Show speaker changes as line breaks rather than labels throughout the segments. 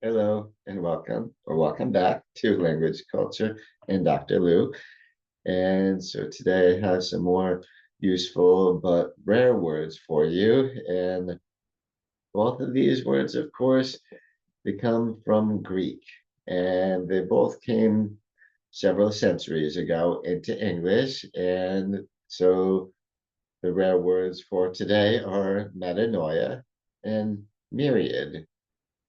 Hello and welcome back to Language Culture and Dr. Lou. And so today I have some more useful but rare words for you. And both of these words, of course, they come from Greek. And they both came several centuries ago into English. And so the rare words for today are metanoia and myriad.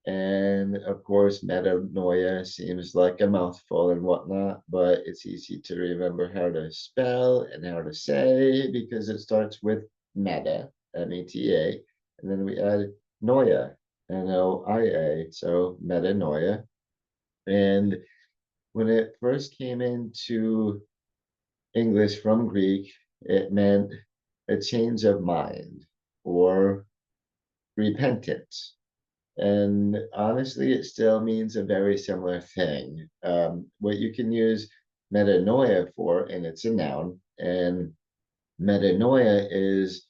And of course, metanoia seems like a mouthful and whatnot, but it's easy to remember how to spell and how to say because it starts with meta, M-E-T-A, and then we add noia, N-O-I-A, so metanoia. And when it first came into English from Greek, it meant a change of mind or repentance. And honestly, it still means a very similar thing. What you can use metanoia for, and it's a noun, and metanoia is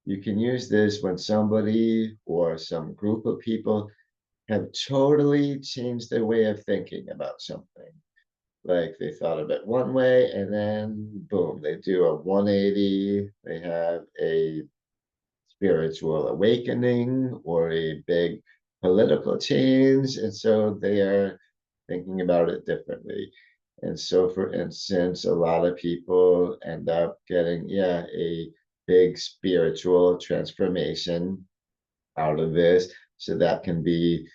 you can use this when somebody or some group of people have totally changed their way of thinking about something. Like they thought of it one way, and then boom, they do a 180. They have a spiritual awakening or a big political change. And so they are thinking about it differently. And so, for instance, a lot of people end up getting, yeah, a big spiritual transformation out of this. So that can be,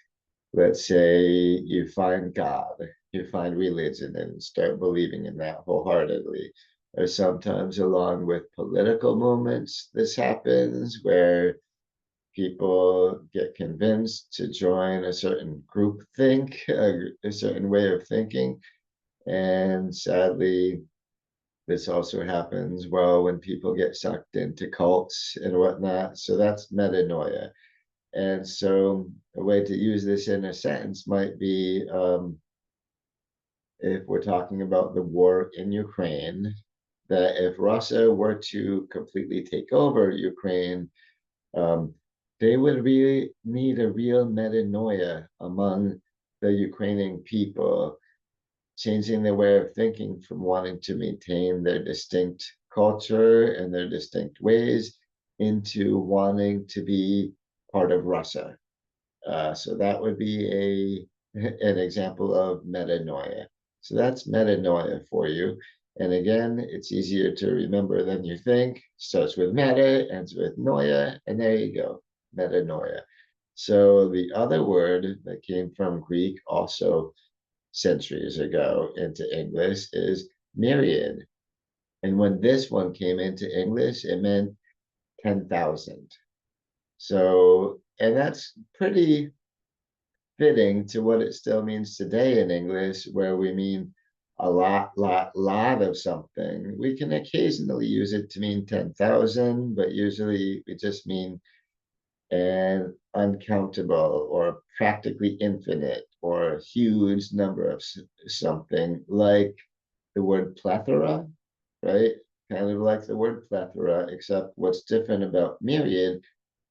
let's say, you find God, you find religion and start believing in that wholeheartedly. Or sometimes, along with political movements, this happens where people get convinced to join a certain group think, a certain way of thinking. And sadly, this also happens well when people get sucked into cults and whatnot. So that's metanoia. And so a way to use this in a sentence might be if we're talking about the war in Ukraine, that if Russia were to completely take over Ukraine, um, they would really need a real metanoia among the Ukrainian people, changing their way of thinking from wanting to maintain their distinct culture and their distinct ways into wanting to be part of Russia. So that would be an example of metanoia. So that's metanoia for you. And again, it's easier to remember than you think. Starts with meta, ends with noia, and there you go, metanoia. So the other word that came from Greek also centuries ago into English is myriad. And when this one came into English, it meant 10,000. So, and that's pretty fitting to what it still means today in English, where we mean a lot of something. We can occasionally use it to mean 10,000, but usually we just mean an uncountable or practically infinite or a huge number of something, like the word plethora, right? Kind of like the word plethora, except what's different about myriad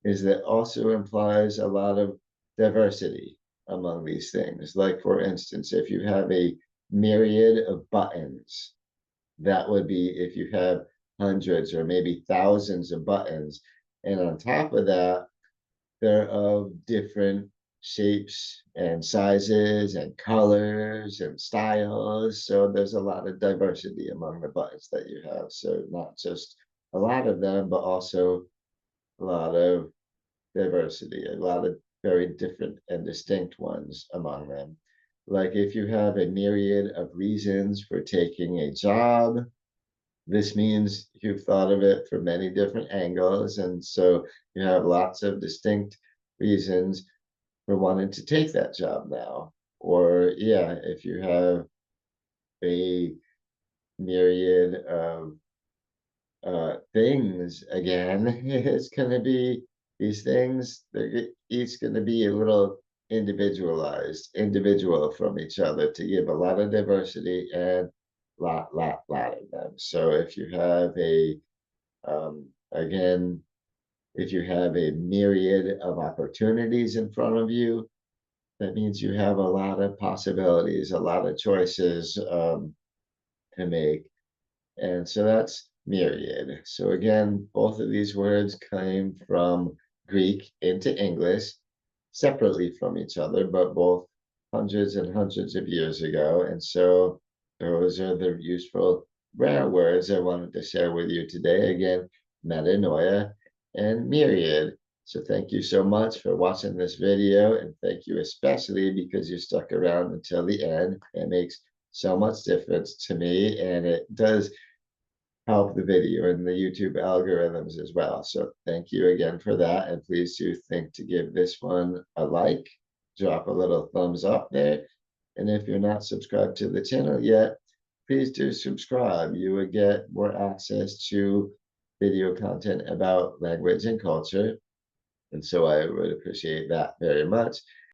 is that also implies a lot of diversity among these things. Like, for instance, if you have a myriad of buttons, that would be if you have hundreds or maybe thousands of buttons. And on top of that, they're of different shapes and sizes and colors and styles. So there's a lot of diversity among the buttons that you have. So not just a lot of them, but also a lot of diversity, a lot of very different and distinct ones among them. Like if you have a myriad of reasons for taking a job, this means you've thought of it from many different angles. And so you have lots of distinct reasons for wanting to take that job now. Or, yeah, if you have a myriad of things again, it's going to be these things, they're each going to be a little individual from each other to give a lot of diversity and lot of them. So if you have again, if you have a myriad of opportunities in front of you, that means you have a lot of possibilities, a lot of choices to make. And so that's myriad. So again, both of these words came from Greek into English separately from each other, but both hundreds and hundreds of years ago. And so those are the useful rare words I wanted to share with you today. Again, metanoia and myriad. So thank you so much for watching this video, and thank you especially because you stuck around until the end. It makes so much difference to me, and it does help the video and the YouTube algorithms as well. So thank you again for that. And please do think to give this one a like, drop a little thumbs up there. And if you're not subscribed to the channel yet, please do subscribe. You would get more access to video content about language and culture. And so I would appreciate that very much.